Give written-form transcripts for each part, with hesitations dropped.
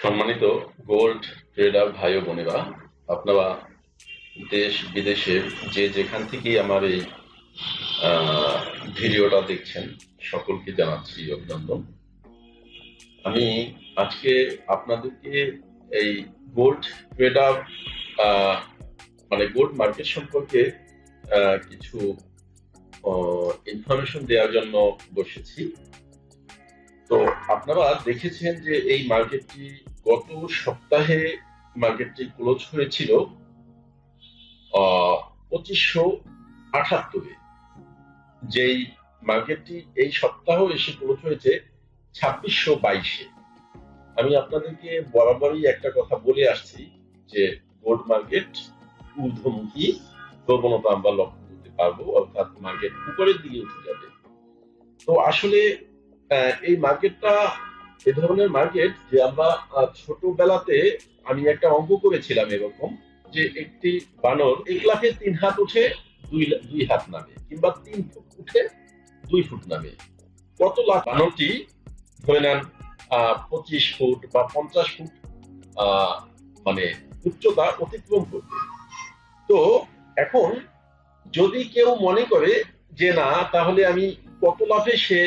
সম্মানিত gold tedder ভাই ও বোনেরা, আপনারা দেশ বিদেশের যে যেখান থেকেই আমার এই ভিডিওটা দেখছেন, সকলকে জানাচ্ছি অভিনন্দন। আমি আজকে আপনাদেরকে এই গোল্ড ট্রেডার মানে গোল্ড মার্কেট সম্পর্কে কিছু ইনফরমেশন দেওয়ার জন্য বসেছি। তো আপনারা দেখেছেন যে এই মার্কেটটি গত সপ্তাহে মার্কেটটি ক্লোজ হয়েছিল 2578-এ। যেই মার্কেটটি এই সপ্তাহ এসে ক্লোজ হয়েছে 2622-এ। আমি আপনাদেরকে বরাবরই একটা কথা বলে আসছি যে গোল্ড মার্কেট ঊর্ধ্বমুখী প্রবণতা আমরা লক্ষ্য করতে পারবো, অর্থাৎ মার্কেট উপরের দিকে উঠে যাবে। তো আসলে এই মার্কেটটা এ ধরনের মার্কেট যে আমরা ছোটবেলাতে আমি একটা অঙ্ক করেছিলাম এরকম, যে একটি বানর 1 লাফে 3 হাত উঠে 2 হাত নামে, কিংবা 3 ফুট উঠে 2 ফুট নামে। কত লাফ বানরটি ধরে নেন 25 ফুট বা 50 ফুট আহ, মানে উচ্চতা অতিক্রম করবে। তো এখন যদি কেউ মনে করে যে না, তাহলে আমি কত লাফে সে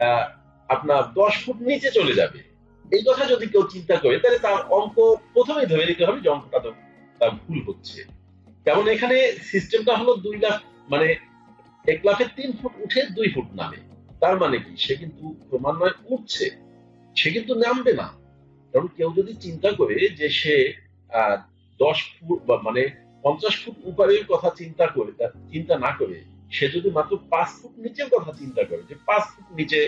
আহ, আপনার 10 ফুট নিচে চলে যাবে, এই কথা যদি কেউ চিন্তা করে, তাহলে তার অঙ্ক প্রথমেই ধরে নিতে হবে যে অঙ্কটা তো তার ভুল হচ্ছে। কারণ এখানে সিস্টেমটা হলো 2 লাফ, মানে 1 লাফে 3 ফুট উঠে 2 ফুট নামে। তার মানে কি, সে কিন্তু ক্রমান্বয়ে উঠছে, সে কিন্তু নামবে না। কারণ কেউ যদি চিন্তা করে যে সে 10 ফুট বা মানে 50 ফুট উপরের কথা চিন্তা করে, তার চিন্তা না করে সে যদি মাত্র 5 ফুট নিচের কথা চিন্তা করে যে 5 ফুট নিচে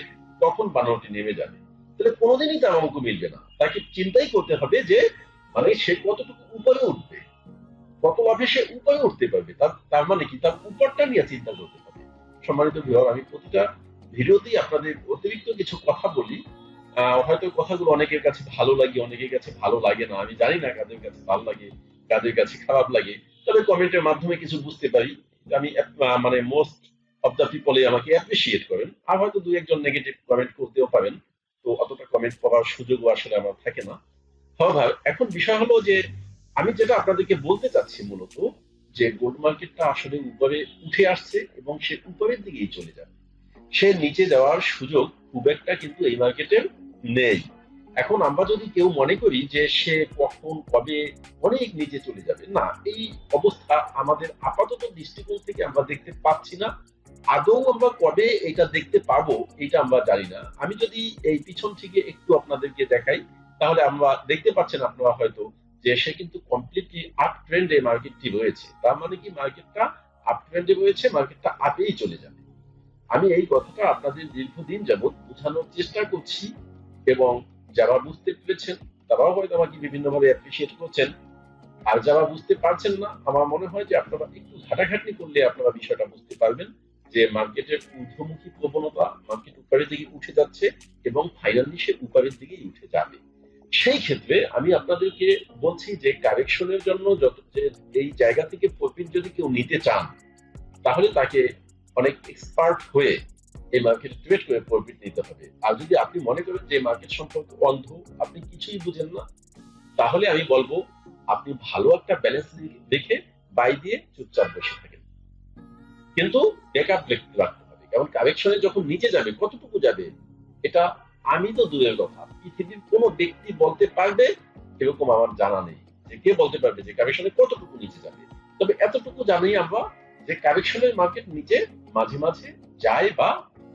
কখন বানরটি নেমে যাবে, তাহলে কোনোদিনই তার অঙ্ক মিলবে না। তাকে চিন্তাই করতে হবে যে মানে সে কতটুকু উপরে উঠবে, কত লাভে সে উপরে উঠতে পারবে। তার তার মানে কি, তার উপরটা নিয়ে চিন্তা করতে হবে। সম্মানিত ভিউয়ার, আমি প্রতিটা ভিডিওতেই আপনাদের অতিরিক্ত কিছু কথা বলি। হয়তো কথাগুলো অনেকের কাছে ভালো লাগে, অনেকের কাছে ভালো লাগে না। আমি জানি না কাদের কাছে ভালো লাগে, কাদের কাছে খারাপ লাগে। তবে কমেন্টের মাধ্যমে কিছু বুঝতে পারি। আমি মানে মোস্ট অফ দ্য পিপলে আমাকে অ্যাপ্রিসিয়েট করেন, আর হয়তো 2-1 জন নেগেটিভ কমেন্ট করতেও পারেন। তো অতটা কমেন্ট করার সুযোগও আসলে আমার থাকে না। হ্যাঁ, এখন বিষয় হলো যে আমি যেটা আপনাদেরকে বলতে চাচ্ছি মূলত, যে গোল্ড মার্কেটটা আসলে উপরে উঠে আসছে এবং সে উপরের দিকেই চলে যাবে। সে নিচে যাওয়ার সুযোগ খুব একটা কিন্তু এই মার্কেটের নেই। এখন আমরা যদি কেউ মনে করি যে সে কখন কবে অনেক নিচে চলে যাবে, না, এই অবস্থা আমাদের আপাতত দৃষ্টিকোণ থেকে আমরা দেখতে পাচ্ছি না। আদৌ আমরা কবে এটা দেখতে পাবো এটা আমরা জানি না। আমি যদি এই পিছন থেকে একটু আপনাদেরকে দেখাই, তাহলে আমরা দেখতে পাচ্ছেন আপনারা হয়তো যে সে কিন্তু কমপ্লিটলি আপ ট্রেন্ডে মার্কেটটি রয়েছে। তার মানে কি, মার্কেটটা আপ ট্রেন্ডে রয়েছে, মার্কেটটা আপেই চলে যাবে। আমি এই কথাটা আপনাদের দীর্ঘদিন যাবৎ বোঝানোর চেষ্টা করছি, এবং যারা বুঝতে পেরেছেন তারাও হয়তো আমাকে বিভিন্নভাবে অ্যাপ্রিসিয়েট করছেন। আর যারা বুঝতে পারছেন না, আমার মনে হয় যে আপনারা একটু ঘাটাঘাটি করলে আপনারা বিষয়টা বুঝতে পারবেন যে মার্কেটের ঊর্ধ্বমুখী প্রবণতা, মার্কেট উপরের দিকে উঠে যাচ্ছে এবং ফাইনালি সে উপরের দিকেই উঠে যাবে। সেই ক্ষেত্রে আমি আপনাদেরকে বলছি যে কারেকশনের জন্য যত যে এই জায়গা থেকে প্রফিট যদি কেউ নিতে চান, তাহলে তাকে অনেক এক্সপার্ট হয়ে এই মার্কেট ট্রেড করে প্রফিট নিতে হবে। আর যদি আপনি মনে করেন যে মার্কেট সম্পর্কে অন্ধ, আপনি কিছুই বুঝেন না, তাহলে আমি বলবো আপনি ভালো একটা ব্যালেন্স দেখে বাই দিয়ে চুপচাপ বসে থাকেন। কিন্তু ব্যাকআপ রাখতে হবে, কারণ কারেকশনে যখন নিচে যাবে, কতটুকু যাবে এটা আমি তো দূরের কথা, পৃথিবীর কোন ব্যক্তি বলতে পারবে এরকম আমার জানা নেই। যে কে বলতে পারবে যে কারেকশনে কতটুকু নিচে যাবে। তবে এতটুকু জানি আমরা যে কারেকশনের মার্কেট নিচে মাঝে মাঝে যায় বা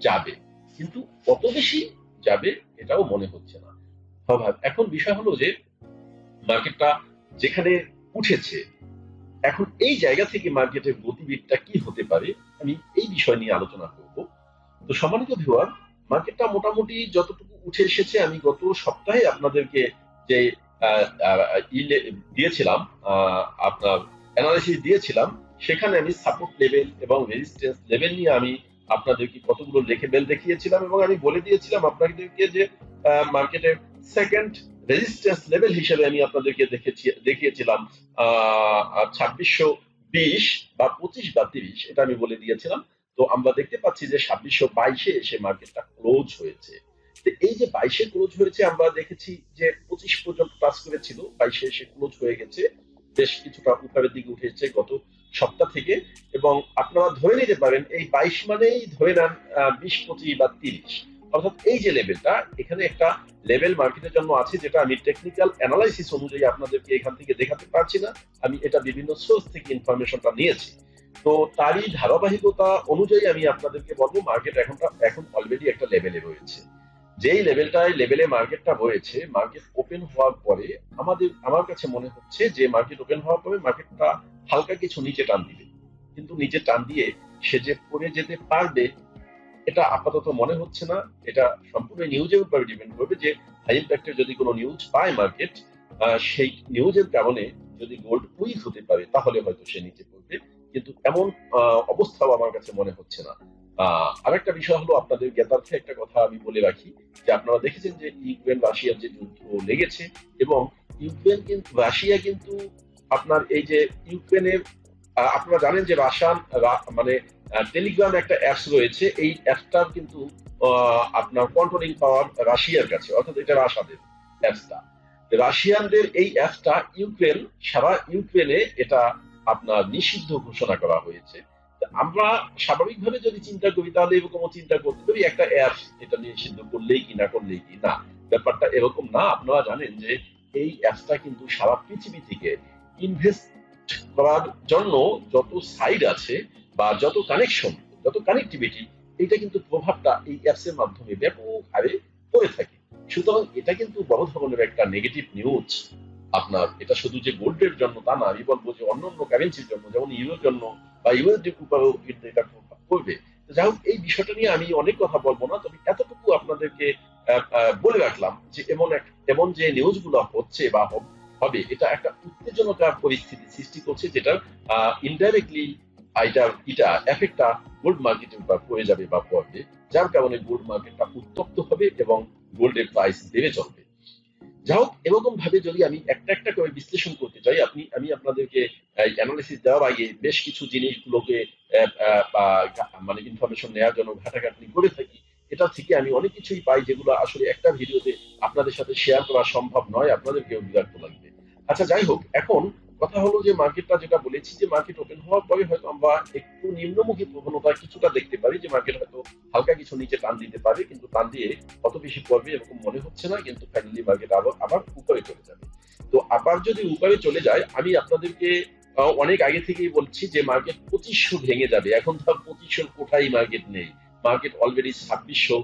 যাবে, কিন্তু কত বেশি যাবে এটাও মনে হচ্ছে না। এখন বিষয় হলো যে মার্কেটটা যেখানে উঠেছে, এখন এই জায়গা থেকে মার্কেটের গতিবেগটা কি হতে পারে, আমি এই বিষয় নিয়ে আলোচনা করব। তো সম্মানিত ভিউয়ার, মার্কেটটা মোটামুটি যতটুকু উঠে এসেছে, আমি গত সপ্তাহে আপনাদেরকে যে দিয়েছিলাম, আপনার অ্যানালিসিস দিয়েছিলাম, সেখানে আমি সাপোর্ট লেভেল এবং রেজিস্ট্যান্স লেভেল নিয়ে আমি আপনাদেরকে কতগুলো লেভেল দেখিয়েছিলাম, এবং আমি বলে দিয়েছিলাম আপনাদেরকে যে মার্কেটের সেকেন্ড রেজিস্ট্যান্স লেভেল হিসেবে আমি আপনাদেরকে দেখিয়েছিলাম 2620 বা 25 বা 30, এটা আমি বলে দিয়েছিলাম। তো আমরা দেখতে পাচ্ছি যে 2622-এ এসে মার্কেটটা ক্লোজ হয়েছে। এই যে 22-এ ক্লোজ হয়েছে, আমরা দেখেছি যে 25 পর্যন্ত টাচ করেছিল, 22-এ এসে ক্লোজ হয়ে গেছে, বেশ কিছুটা উপরের দিকে উঠেছে গত সপ্তাহ থেকে। এবং আপনারা ধরে নিতে পারেন এই 22 মানেই ধরে নেন 20, 25 বা 30, অর্থাৎ এই যে লেভেলটা, এখানে একটা লেভেল মার্কেটের জন্য আছে, যেটা আমি টেকনিক্যাল অ্যানালাইসিস অনুযায়ী আপনাদেরকে এখান থেকে দেখাতে পারছি না, আমি এটা বিভিন্ন সোর্স থেকে ইনফরমেশনটা নিয়েছি। তো তারই ধারাবাহিকতা অনুযায়ী আমি আপনাদেরকে বলবো মার্কেট এখন অলরেডি একটা লেভেলে রয়েছে। যেই লেভেলে মার্কেটটা রয়েছে, মার্কেট ওপেন হওয়ার পরে আমার কাছে মনে হচ্ছে যে মার্কেট ওপেন হওয়ার পরে মার্কেটটা হালকা কিছু নিচে টান দিবে, কিন্তু নিচে টান দিয়ে সে যে পড়ে যেতে পারবে এটা আপাতত মনে হচ্ছে না। এটা সম্পূর্ণ নিউজের উপর ডিপেন্ড করবে যে হাই ইম্প্যাক্টের যদি কোনো নিউজ পায় মার্কেট, সেই নিউজের কারণে যদি গোল্ড উইক হতে পারে তাহলে হয়তো সে নিচে পড়বে, কিন্তু এমন অবস্থাও আমার কাছে মনে হচ্ছে না। আরেকটা বিষয় হলো, আপনাদের জ্ঞাতার্থে একটা কথা আমি বলে রাখি, যে আপনারা দেখেছেন যে ইউক্রেন রাশিয়ার যে যুদ্ধ লেগেছে, এবং রাশিয়া কিন্তু আপনার এই যে ইউক্রেনের, আপনারা জানেন যে রাশিয়ান মানে টেলিগ্রাম একটা অ্যাপস রয়েছে, এই অ্যাপসটার কিন্তু আপনার কন্ট্রোলিং পাওয়ার রাশিয়ার কাছে, অর্থাৎ এটা রাশাদের অ্যাপসটা। রাশিয়ানদের এই অ্যাপসটা সারা ইউক্রেনে এটা আপনার নিষিদ্ধ ঘোষণা করা হয়েছে। আমরা স্বাভাবিকভাবে যদি চিন্তা করি তাহলে এরকমও চিন্তা করতে পারি একটা অ্যাপস এটা নিষিদ্ধ করলেই কি না করলেই কি না, ব্যাপারটা এরকম না। আপনারা জানেন যে এই অ্যাপসটা কিন্তু সারা পৃথিবী থেকে ইনভেস্ট করার জন্য যত সাইড আছে বা যত কানেকশন, যত কানেক্টিভিটি, এটা কিন্তু প্রভাবটা এই অ্যাপস এর মাধ্যমে ব্যাপক হারে পড়ে থাকে। সুতরাং এটা কিন্তু বড় ধরনের একটা নেগেটিভ নিউজ। আপনার এটা শুধু যে গোল্ডের জন্য তা না, আমি বলবো যে অন্যান্য কারেন্সির জন্য, যেমন ইউরোর জন্য বা ইউএসডির উপরেও কিন্তু এটা প্রভাব পড়বে। যাই হোক, এই বিষয়টা নিয়ে আমি অনেক কথা বলবো না, তবে এতটুকু আপনাদেরকে বলে রাখলাম যে এমন যে নিউজগুলো হচ্ছে বা হবে, এটা একটা উত্তেজনকার পরিস্থিতি সৃষ্টি করছে, যেটা ইনডাইরেক্টলি এটা এফেক্টটা গোল্ড মার্কেটের উপর পড়ে যাবে বা পড়বে, যার কারণে গোল্ড মার্কেটটা উত্তপ্ত হবে এবং গোল্ডের প্রাইস বেড়ে চলবে। যাই হোক, এরকম ভাবে যদি আমি একটা একটা করে বিশ্লেষণ করতে চাই, আমি আপনাদেরকে অ্যানালিসিস দেওয়ার আগে বেশ কিছু জিনিসগুলোকে মানে ইনফরমেশন নেওয়ার জন্য ঘাটাঘাটি করে থাকি। এটা থেকে আমি অনেক কিছুই পাই যেগুলো আসলে একটা ভিডিওতে আপনাদের সাথে শেয়ার করা সম্ভব নয়, আপনাদেরকেও বিরক্ত লাগবে। আচ্ছা, যাই হোক, এখন কথা হলো যে মার্কেটটা, যেটা বলেছি যে মার্কেট ওপেন হওয়ার পরে হয়তো আমরা একটু নিম্নমুখী প্রবণতা কিছুটা দেখতে পারি, যে মার্কেট হয়তো হালকা কিছু নিচে টান দিতে পারে, কিন্তু টান দিয়ে অত বেশি পড়বে এরকম মনে হচ্ছে না, কিন্তু ফাইনালি মার্কেট আবার উপরে চলে যাবে। তো আবার যদি উপরে চলে যায়, আমি আপনাদেরকে অনেক আগে থেকেই বলছি যে মার্কেট 2500 ভেঙে যাবে। এখন তো 2500 কোথায় মার্কেট নেই, মার্কেট অলরেডি 2600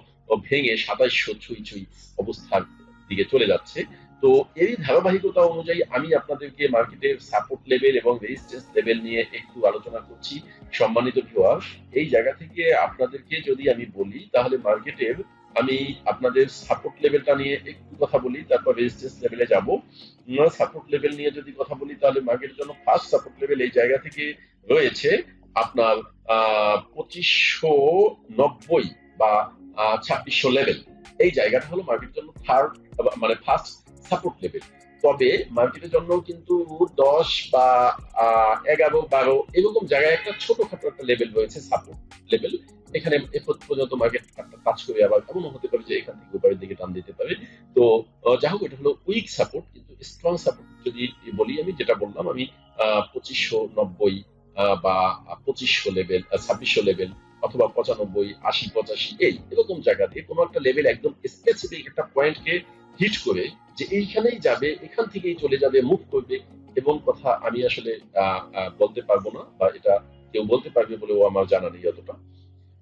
ভেঙে 2700 ছুঁই ছুঁই অবস্থার দিকে চলে যাচ্ছে। তো এই ধারাবাহিকতা অনুযায়ী আমি আপনাদেরকে মার্কেটের সাপোর্ট লেভেল এবং রেজিস্ট্যান্স লেভেল নিয়ে একটু আলোচনা করছি। সম্মানিত ভিউয়ার, এই জায়গা থেকে আপনাদেরকে যদি আমি বলি, তাহলে মার্কেটের আমি আপনাদের সাপোর্ট লেভেলটা নিয়ে একটু কথা বলি, তারপর রেজিস্ট্যান্স লেভেলে যাব। সাপোর্ট লেভেল নিয়ে যদি কথা বলি, তাহলে মার্কেটের জন্য ফার্স্ট সাপোর্ট লেভেল এই জায়গা থেকে রয়েছে আপনার 2590 বা 2600 লেভেল। এই জায়গাটা হলো মার্কেটের জন্য মানে ফার্স্ট সাপোর্ট লেভেল। তবে মার্কেটের জন্য কিন্তু 10 বা 11, 12 এরকম জায়গায় একটা ছোটখাটো একটা লেভেল রয়েছে, সাপোর্ট লেভেল। এখানে এ পর্যন্ত মার্কেট কাজ করে আবার এমনও হতে পারে যে এখান থেকে উপরের দিকে টান দিতে পারে। তো যাই হোক, এটা হলো উইক সাপোর্ট, কিন্তু স্ট্রং সাপোর্ট যদি বলি, আমি যেটা বললাম, আমি 2590 বা 2500 লেভেল, 2600 লেভেল, অথবা 95, 80, 85 এরকম জায়গা দিয়ে কোনো একটা লেভেল একদম স্পেসিফিক একটা পয়েন্টকে হিট করে যে এইখানেই যাবে, এখান থেকেই চলে যাবে, মুভ করবে, এবং কথা আমি আসলে বলতে পারবো না, বা এটা কেউ বলতে পারবে বলেও আমার জানা নেই অতটা।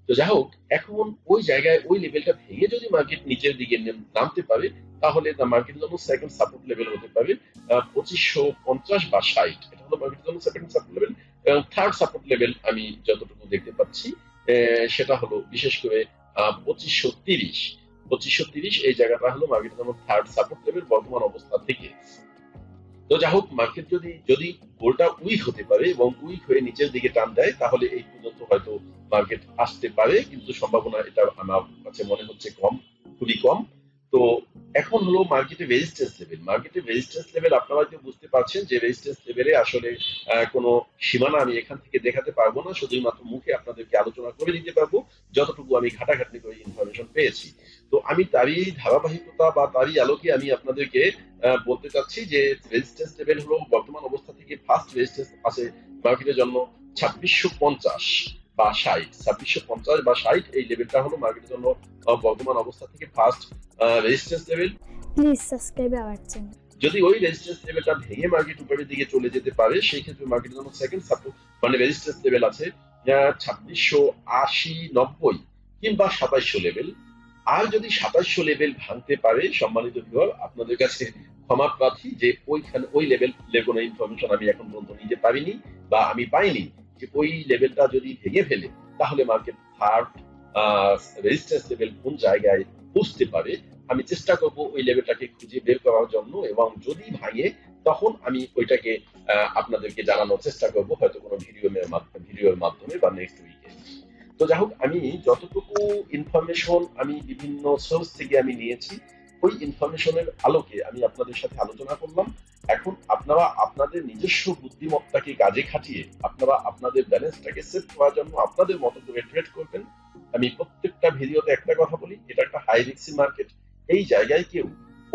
তো যাই হোক, এখন ওই জায়গায় ওই লেভেলটা ভেঙে যদি মার্কেট নিচের দিকে নামতে পারে, তাহলে মার্কেটের জন্য সেকেন্ড সাপোর্ট লেভেল হতে পারে 2550 বা 60। এটা হলো মার্কেটের জন্য সেকেন্ড সাপোর্ট লেভেল। এবং থার্ড সাপোর্ট লেভেল আমি যতটুকু দেখতে পাচ্ছি, সেটা হলো বিশেষ করে 2530। 2530 এই জায়গাটা হলো মার্কেটের জন্য থার্ড সাপোর্ট লেভেল বর্তমান অবস্থা থেকে। তো যাই হোক, মার্কেট যদি গোলটা উইক হতে পারে এবং উইক হয়ে নিচের দিকে টান দেয়, তাহলে এই পর্যন্ত হয়তো মার্কেট আসতে পারে, কিন্তু সম্ভাবনা এটা আমার কাছে মনে হচ্ছে কম, খুবই কম। তো এখন হলো মার্কেটের রেজিস্ট্যান্স লেভেল আপনারা হয়তো বুঝতে পারছেন যে রেজিস্ট্যান্স লেভেলে আসলে কোনো সীমানা আমি এখান থেকে দেখাতে পারবো না, শুধুমাত্র মুখে আপনাদেরকে আলোচনা করে দিতে পারবো যতটুকু আমি ঘাটাঘাটি করে ইনফরমেশন পেয়েছি। তো আমি তারই ধারাবাহিকতা বা তারই আলোকে আমি আপনাদেরকে বলতে চাচ্ছি যে রেজিস্ট্যান্স লেভেল হলো বর্তমান অবস্থা থেকে ফার্স্ট রেজিস্ট্যান্স আছে মার্কেটের জন্য 2650 বা 60, 2650 বা 60 এই লেভেলটা হলো মার্কেটের জন্য বর্তমান অবস্থা থেকে first resistance level. Please subscribe our channel. যদি ওই রেজিস্ট্যান্স লেভেলটা ভেঙে মার্কেট উপরের দিকে চলে যেতে পারে সেই ক্ষেত্রে মার্কেটের জন্য সেকেন্ড সাপোর্ট মানে রেজিস্ট্যান্স লেভেল আছে 2680, 90 কিংবা 2700 লেভেল। আর যদি 2700 লেভেল ভাঙতে পারে সম্মানিত ভিউয়ার, আপনাদের কাছে ক্ষমা প্রার্থী যে ওইখানে ওই লেভেল কোনো ইনফরমেশন আমি এখন পর্যন্ত নিতে পারিনি বা আমি পাইনি যে ওই লেভেলটা যদি ভেঙে ফেলে তাহলে মার্কেট থার্ড রেজিস্ট্যান্স লেভেল কোন জায়গায় বুঝতে পারে। আমি চেষ্টা করব ওই লেভেলটাকে খুঁজে বের করার জন্য, এবং যদি ভাঙে তখন আমি ওইটাকে আপনাদেরকে জানানোর চেষ্টা করব হয়তো কোনো ভিডিওর মাধ্যমে বা নেক্সট উইকে। তো যাই হোক, আমি যতটুকু ইনফরমেশন আমি বিভিন্ন সোর্স থেকে আমি নিয়েছি ওই ইনফরমেশনের আলোকে আমি আপনাদের সাথে আলোচনা করলাম। এখন আপনারা আপনাদের নিজস্ব বুদ্ধিমত্তাকে কাজে খাটিয়ে আপনারা আপনাদের ব্যালেন্সটাকে সেট করার জন্য আপনাদের মতো করে ট্রেড করবেন। আমি প্রত্যেকটা ভিডিওতে একটা কথা বলি, এটা একটা হাই রিস্কি মার্কেট। এই জায়গায় কেউ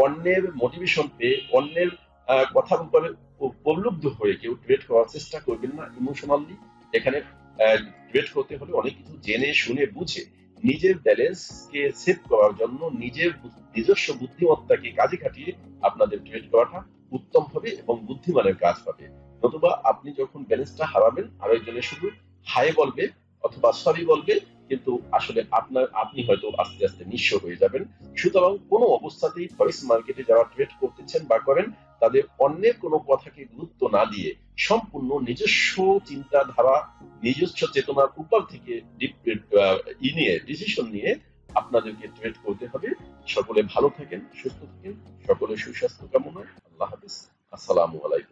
অন্যের মোটিভেশন পেয়ে অন্যের কথার উপরে প্রলুব্ধ হয়ে কেউ ট্রেড করার চেষ্টা করবেন না ইমোশনালি। এখানে ট্রেড করতে হলে অনেক কিছু জেনে শুনে বুঝে নিজের ব্যালেন্সকে সেট করার জন্য নিজস্ব বুদ্ধিমত্তাকে কাজে খাটিয়ে আপনাদের ট্রেড করাটা উত্তম হবে এবং বুদ্ধিমানের কাজ হবে। নতুবা আপনি যখন ব্যালেন্সটা হারাবেন আরেকজনের শুধু হাই বলবে অথবা সরি বলবে, কিন্তু আসলে আপনি হয়তো আস্তে আস্তে নিঃস্ব হয়ে যাবেন। সুতরাং কোনো অবস্থাতেই ফরেক্স মার্কেটে যারা ট্রেড করতেছেন বা করেন তাদের অন্যের কোনো কথাকে গুরুত্ব না দিয়ে সম্পূর্ণ নিজস্ব চিন্তাধারা নিজস্ব চেতনার উপর থেকে নিয়ে ডিসিশন নিয়ে আপনাদেরকে ট্রেড করতে হবে। সকলে ভালো থাকেন, সুস্থ থাকেন, সকলে সুস্বাস্থ্য কামনা। আল্লাহ হাফিজ। আসসালামু আলাইকুম।